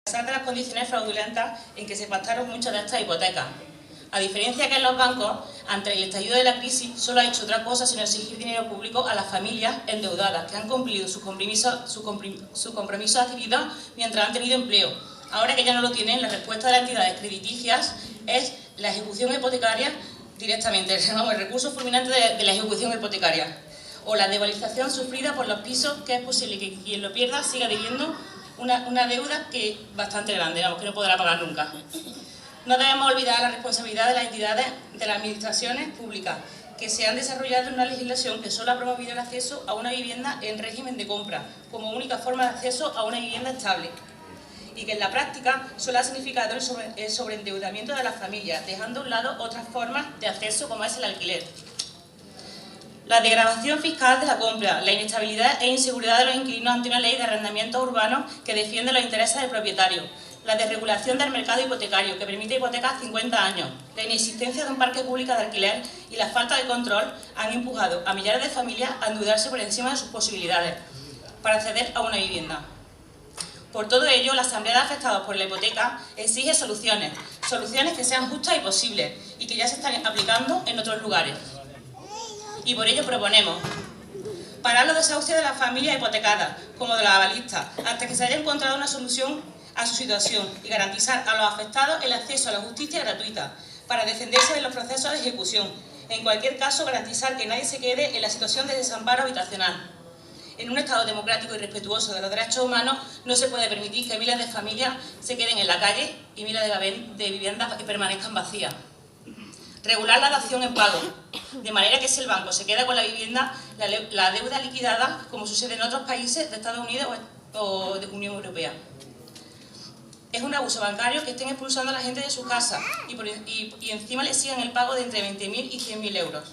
A pesar de las condiciones fraudulentas en que se pactaron muchas de estas hipotecas. A diferencia que en los bancos, ante el estallido de la crisis, solo ha hecho otra cosa sino exigir dinero público a las familias endeudadas que han cumplido sus compromisos adquiridos mientras han tenido empleo. Ahora que ya no lo tienen, la respuesta de las entidades crediticias es la ejecución hipotecaria directamente, el recurso fulminante de la ejecución hipotecaria, o la devalorización sufrida por los pisos, que es posible que quien lo pierda siga debiendo una deuda que es bastante grande, que no podrá pagar nunca. No debemos olvidar la responsabilidad de las entidades de las administraciones públicas, que se han desarrollado una legislación que solo ha promovido el acceso a una vivienda en régimen de compra, como única forma de acceso a una vivienda estable, y que en la práctica solo ha significado el sobreendeudamiento de las familias, dejando a un lado otras formas de acceso como es el alquiler. La degradación fiscal de la compra, la inestabilidad e inseguridad de los inquilinos ante una ley de arrendamientos urbanos que defiende los intereses del propietario, la desregulación del mercado hipotecario que permite hipotecas a 50 años, la inexistencia de un parque público de alquiler y la falta de control han empujado a millares de familias a endeudarse por encima de sus posibilidades para acceder a una vivienda. Por todo ello, la Asamblea de Afectados por la Hipoteca exige soluciones que sean justas y posibles y que ya se están aplicando en otros lugares. Y por ello proponemos parar los desahucios de las familias hipotecadas, como de los avalistas, hasta que se haya encontrado una solución a su situación y garantizar a los afectados el acceso a la justicia gratuita para defenderse de los procesos de ejecución. En cualquier caso, garantizar que nadie se quede en la situación de desamparo habitacional. En un Estado democrático y respetuoso de los derechos humanos no se puede permitir que miles de familias se queden en la calle y miles de viviendas permanezcan vacías. Regular la dación en pago, de manera que si el banco se queda con la vivienda, la deuda liquidada, como sucede en otros países de Estados Unidos o de Unión Europea. Es un abuso bancario que estén expulsando a la gente de sus casas y encima le sigan el pago de entre 20.000 y 100.000 euros.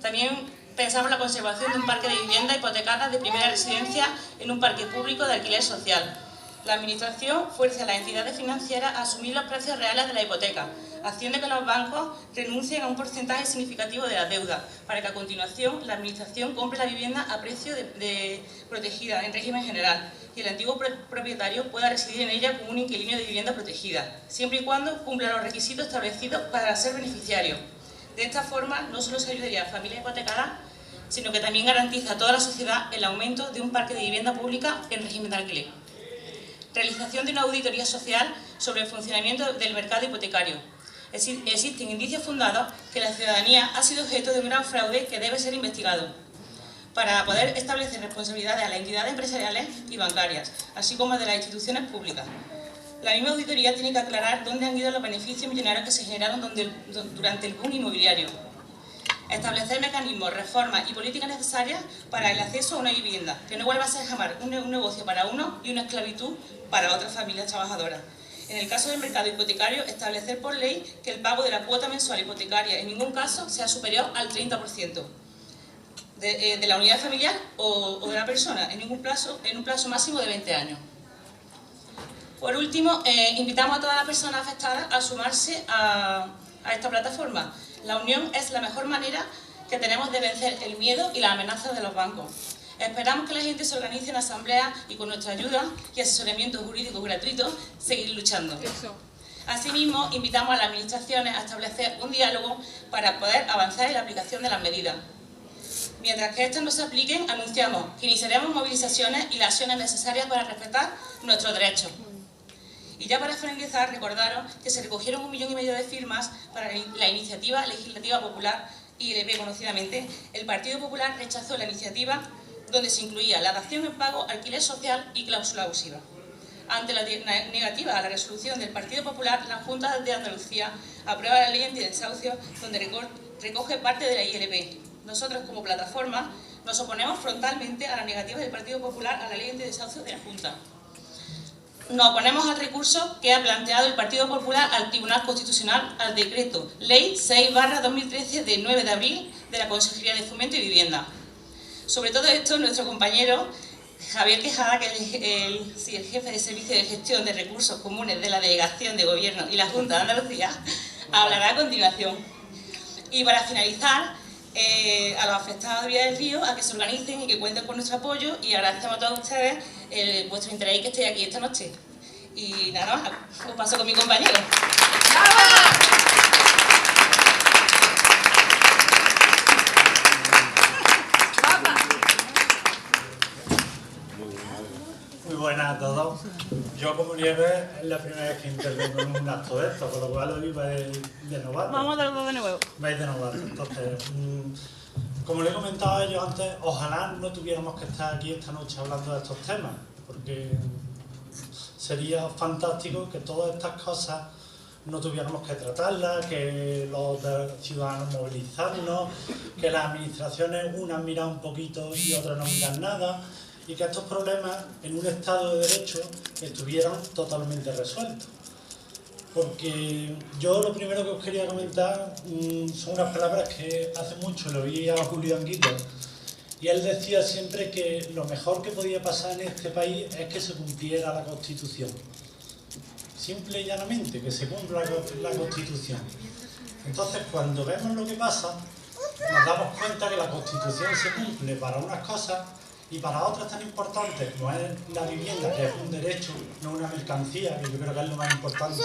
También pensamos la conservación de un parque de viviendas hipotecadas de primera residencia en un parque público de alquiler social. La Administración fuerza a las entidades financieras a asumir los precios reales de la hipoteca, haciendo que los bancos renuncien a un porcentaje significativo de la deuda, para que a continuación la Administración compre la vivienda a precio de protegida en régimen general y el antiguo propietario pueda residir en ella como un inquilino de vivienda protegida, siempre y cuando cumpla los requisitos establecidos para ser beneficiario. De esta forma, no solo se ayudaría a familias hipotecadas, sino que también garantiza a toda la sociedad el aumento de un parque de vivienda pública en régimen de alquiler. Realización de una auditoría social sobre el funcionamiento del mercado hipotecario. Existen indicios fundados que la ciudadanía ha sido objeto de un gran fraude que debe ser investigado, para poder establecer responsabilidades a las entidades empresariales y bancarias, así como de las instituciones públicas. La misma auditoría tiene que aclarar dónde han ido los beneficios millonarios que se generaron durante el boom inmobiliario. Establecer mecanismos, reformas y políticas necesarias para el acceso a una vivienda, que no vuelva a ser jamás un negocio para uno y una esclavitud para otras familias trabajadoras. En el caso del mercado hipotecario, establecer por ley que el pago de la cuota mensual hipotecaria en ningún caso sea superior al 30% de la unidad familiar o de la persona, en un plazo máximo de 20 años. Por último, invitamos a todas las personas afectadas a sumarse a esta plataforma. La unión es la mejor manera que tenemos de vencer el miedo y las amenazas de los bancos. Esperamos que la gente se organice en asambleas y con nuestra ayuda y asesoramiento jurídico gratuito seguir luchando. Asimismo, invitamos a las administraciones a establecer un diálogo para poder avanzar en la aplicación de las medidas. Mientras que estas no se apliquen, anunciamos que iniciaremos movilizaciones y las acciones necesarias para respetar nuestros derechos. Y ya para finalizar, recordaros que se recogieron 1,5 millones de firmas para la iniciativa legislativa popular ILP conocidamente. El Partido Popular rechazó la iniciativa donde se incluía la dación en pago, alquiler social y cláusula abusiva. Ante la negativa a la resolución del Partido Popular, la Junta de Andalucía aprueba la ley antidesahucio donde recoge parte de la ILP. Nosotros, como plataforma, nos oponemos frontalmente a la negativa del Partido Popular a la ley antidesahucio de la Junta. Nos oponemos al recurso que ha planteado el Partido Popular al Tribunal Constitucional al decreto Ley 6/2013 de 9 de abril de la Consejería de Fomento y Vivienda. Sobre todo esto, nuestro compañero Javier Quejada, que es el jefe de Servicio de Gestión de Recursos Comunes de la Delegación de Gobierno y la Junta de Andalucía, hablará a continuación. Y para finalizar, a los afectados de Vía del Río a que se organicen y que cuenten con nuestro apoyo, y agradecemos a todos ustedes vuestro interés y que estéis aquí esta noche. Y nada más, os paso con mi compañero. Muy buenas a todos. Yo, como Nieves, es la primera vez que intervengo en un acto de esto, con lo cual hoy vais de novato. Vamos a darlo de nuevo. Vais de novato. Entonces, como le he comentado a ellos antes, ojalá no tuviéramos que estar aquí esta noche hablando de estos temas, porque sería fantástico que todas estas cosas no tuviéramos que tratarlas, que los ciudadanos movilizarnos, que las administraciones unas miran un poquito y otras no miran nada, y que estos problemas en un Estado de Derecho estuvieran totalmente resueltos. Porque yo lo primero que os quería comentar son unas palabras que hace mucho le oí a Julio Anguita, y él decía siempre que lo mejor que podía pasar en este país es que se cumpliera la Constitución. Simple y llanamente, que se cumpla la Constitución. Entonces, cuando vemos lo que pasa, nos damos cuenta que la Constitución se cumple para unas cosas y para otras tan importantes como es la vivienda, que es un derecho, no una mercancía, que yo creo que es lo más importante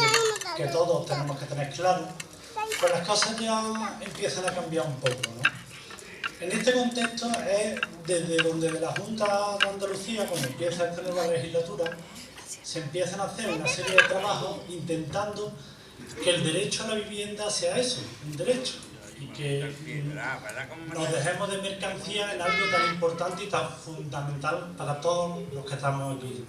que todos tenemos que tener claro, pues las cosas ya empiezan a cambiar un poco, ¿no? En este contexto es desde donde de la Junta de Andalucía, cuando empieza esta nueva legislatura, se empiezan a hacer una serie de trabajos intentando que el derecho a la vivienda sea eso, un derecho, y que nos dejemos de mercancía en algo tan importante y tan fundamental para todos los que estamos aquí.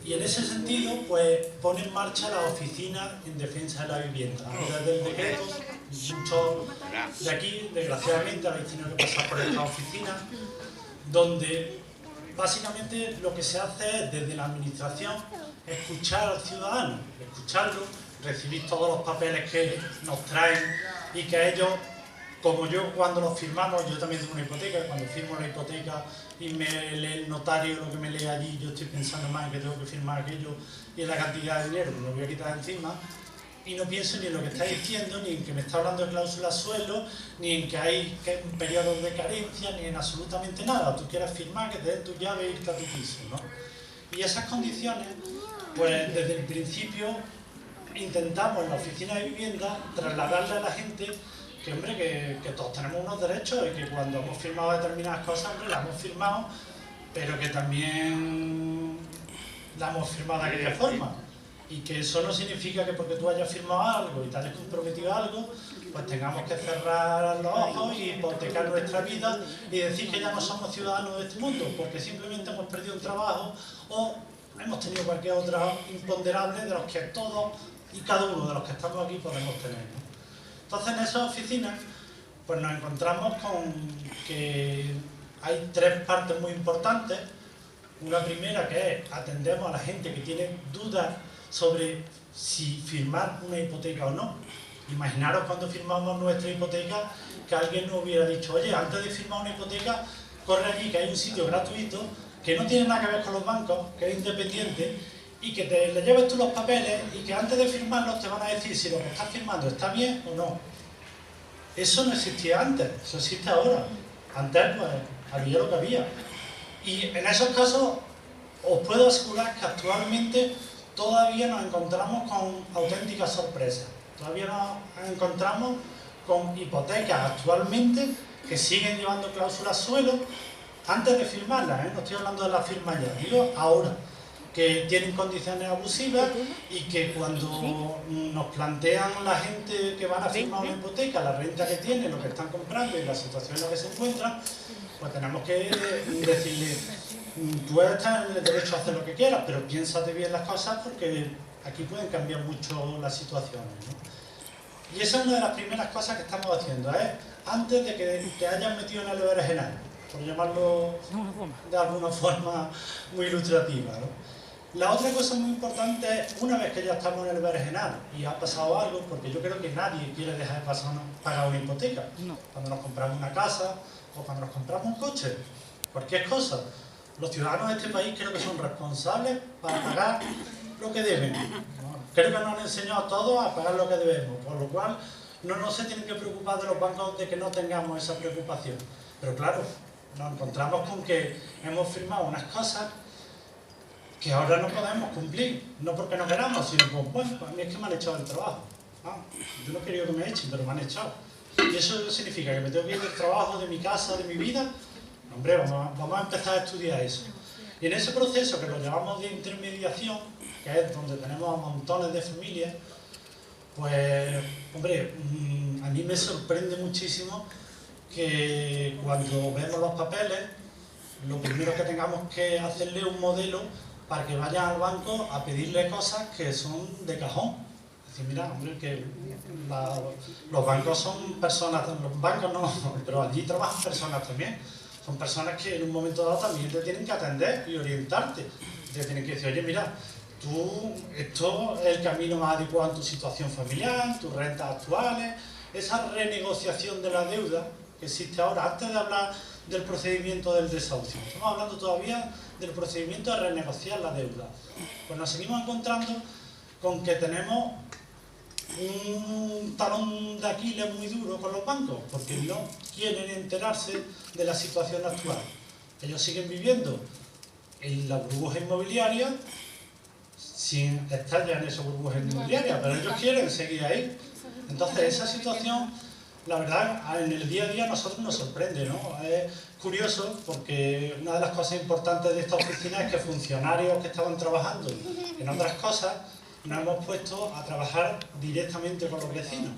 Y en ese sentido, pues pone en marcha la Oficina en Defensa de la Vivienda. Desde el decreto, muchos de aquí, desgraciadamente, habéis tenido que pasar por esta oficina, donde básicamente lo que se hace es, desde la administración, escuchar al ciudadano, escucharlo, recibir todos los papeles que nos traen y que ellos, como yo cuando los firmamos, yo también tengo una hipoteca, cuando firmo la hipoteca y me lee el notario lo que me lee allí, yo estoy pensando más en que tengo que firmar aquello y en la cantidad de dinero que me voy a quitar encima, y no pienso ni en lo que está diciendo, ni en que me está hablando de cláusulas suelo, ni en que hay periodos de carencia, ni en absolutamente nada. Tú quieres firmar, que te den tu llave e irte a tu piso, ¿no? Y esas condiciones, pues desde el principio intentamos en la oficina de vivienda trasladarle a la gente que, hombre, que todos tenemos unos derechos y que cuando hemos firmado determinadas cosas, hombre, las hemos firmado, pero que también las hemos firmado de aquella forma. Y que eso no significa que porque tú hayas firmado algo y te hayas comprometido a algo, pues tengamos que cerrar los ojos y hipotecar nuestra vida y decir que ya no somos ciudadanos de este mundo, porque simplemente hemos perdido un trabajo o hemos tenido cualquier otro imponderable de los que todos y cada uno de los que estamos aquí podemos tener, ¿no? Entonces, en esas oficinas, pues nos encontramos con que hay tres partes muy importantes. Una primera, que es atendemos a la gente que tiene dudas sobre si firmar una hipoteca o no. Imaginaros cuando firmamos nuestra hipoteca que alguien nos hubiera dicho: oye, antes de firmar una hipoteca, corre allí que hay un sitio gratuito que no tiene nada que ver con los bancos, que es independiente, y que le lleves tú los papeles y que antes de firmarlos te van a decir si lo que estás firmando está bien o no. Eso no existía antes, eso existe ahora. Antes, pues, había lo que había. Y en esos casos os puedo asegurar que actualmente todavía nos encontramos con auténticas sorpresas. Todavía nos encontramos con hipotecas actualmente que siguen llevando cláusulas suelo antes de firmarlas, no estoy hablando de la firma ya, digo ahora, que tienen condiciones abusivas y que cuando nos plantean la gente que van a firmar una hipoteca, la renta que tienen, lo que están comprando y la situación en la que se encuentran, pues tenemos que decirle: tú estás en el derecho a hacer lo que quieras, pero piénsate bien las cosas porque aquí pueden cambiar mucho las situaciones, ¿no? Y esa es una de las primeras cosas que estamos haciendo, antes de que te hayan metido en el berenjenal, por llamarlo de alguna forma muy ilustrativa, ¿no? La otra cosa muy importante es, una vez que ya estamos en el berenjenal y ha pasado algo, porque yo creo que nadie quiere dejar de pagar una hipoteca, cuando nos compramos una casa o cuando nos compramos un coche, cualquier cosa. Los ciudadanos de este país creo que son responsables para pagar lo que deben, ¿no? Creo que nos han enseñado a todos a pagar lo que debemos, por lo cual no se tienen que preocupar de los bancos de que no tengamos esa preocupación. Pero claro, nos encontramos con que hemos firmado unas cosas que ahora no podemos cumplir, no porque no queramos, sino pues, bueno, pues a mí es que me han echado del trabajo. Yo no he querido que me echen, pero me han echado. ¿Y eso significa que me tengo que ir del trabajo, de mi casa, de mi vida? Hombre, vamos a empezar a estudiar eso. Y en ese proceso que lo llamamos de intermediación, que es donde tenemos a montones de familias, pues, hombre, a mí me sorprende muchísimo que cuando vemos los papeles, lo primero que tengamos que hacerle un modelo para que vayan al banco a pedirle cosas que son de cajón. Es decir, mira, hombre, que los bancos son personas, los bancos no, pero allí trabajan personas también. Son personas que en un momento dado también te tienen que atender y orientarte. Te tienen que decir, oye, mira, esto es el camino más adecuado en tu situación familiar, tus rentas actuales, esa renegociación de la deuda que existe ahora, antes de hablar del procedimiento del desahucio. Estamos hablando todavía del procedimiento de renegociar la deuda. Pues nos seguimos encontrando con que tenemos un talón de Aquiles muy duro con los bancos, porque no quieren enterarse de la situación actual. Ellos siguen viviendo en la burbuja inmobiliaria sin estar ya en esa burbuja inmobiliaria, pero ellos quieren seguir ahí. Entonces esa situación, la verdad, en el día a día a nosotros nos sorprende, ¿no? Es curioso porque una de las cosas importantes de esta oficina es que funcionarios que estaban trabajando en otras cosas nos hemos puesto a trabajar directamente con los vecinos.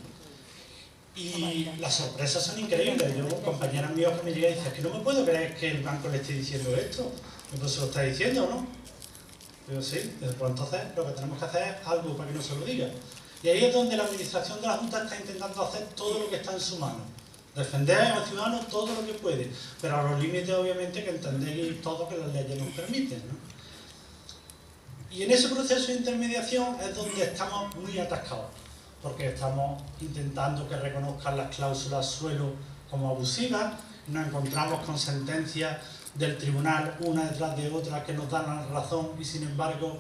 Y las sorpresas son increíbles. Yo, compañeras mías que me llegan y dicen, es que no me puedo creer que el banco le esté diciendo esto. Pues se lo está diciendo, ¿no? Pero sí, pues entonces lo que tenemos que hacer es algo para que no se lo diga. Y ahí es donde la administración de la Junta está intentando hacer todo lo que está en su mano. Defender a los ciudadanos todo lo que puede, pero a los límites obviamente que entendéis todo que las leyes nos permiten, ¿no? Y en ese proceso de intermediación es donde estamos muy atascados, porque estamos intentando que reconozcan las cláusulas suelo como abusivas, nos encontramos con sentencias del tribunal una detrás de otra que nos dan la razón y sin embargo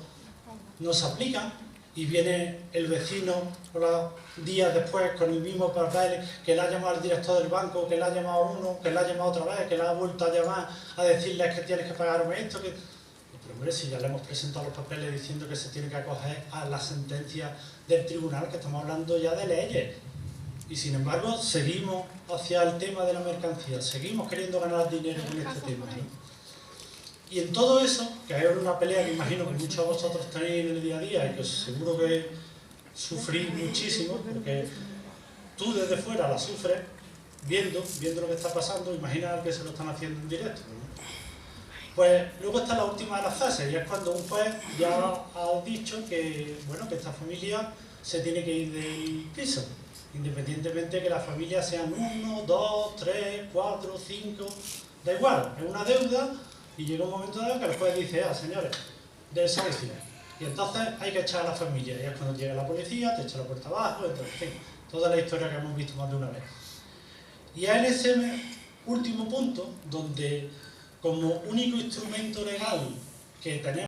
no se aplican, y viene el vecino días después con el mismo papel que le ha llamado al director del banco, que le ha llamado a uno, que le ha llamado otra vez, que le ha vuelto a llamar a decirle que tienes que pagarme esto, que... Pero hombre, si ya le hemos presentado los papeles diciendo que se tiene que acoger a la sentencia del tribunal, que estamos hablando ya de leyes, y sin embargo seguimos hacia el tema de la mercancía, seguimos queriendo ganar dinero con este tema, ¿no? Y en todo eso, que es una pelea que imagino que muchos de vosotros tenéis en el día a día y que seguro que sufrís muchísimo, porque tú desde fuera la sufres viendo lo que está pasando, imagina que se lo están haciendo en directo, ¿no? Pues luego está la última de las fases, y es cuando un juez ya ha dicho que, bueno, que esta familia se tiene que ir del piso, independientemente que las familias sean 1, 2, 3, 4, 5, da igual, es una deuda. Y llega un momento dado que el juez dice, señores, desahucio. Y entonces hay que echar a la familia. Y es cuando llega la policía, te echa la puerta abajo, entonces, en fin, toda la historia que hemos visto más de una vez. Y es en ese último punto donde, como único instrumento legal que tenemos,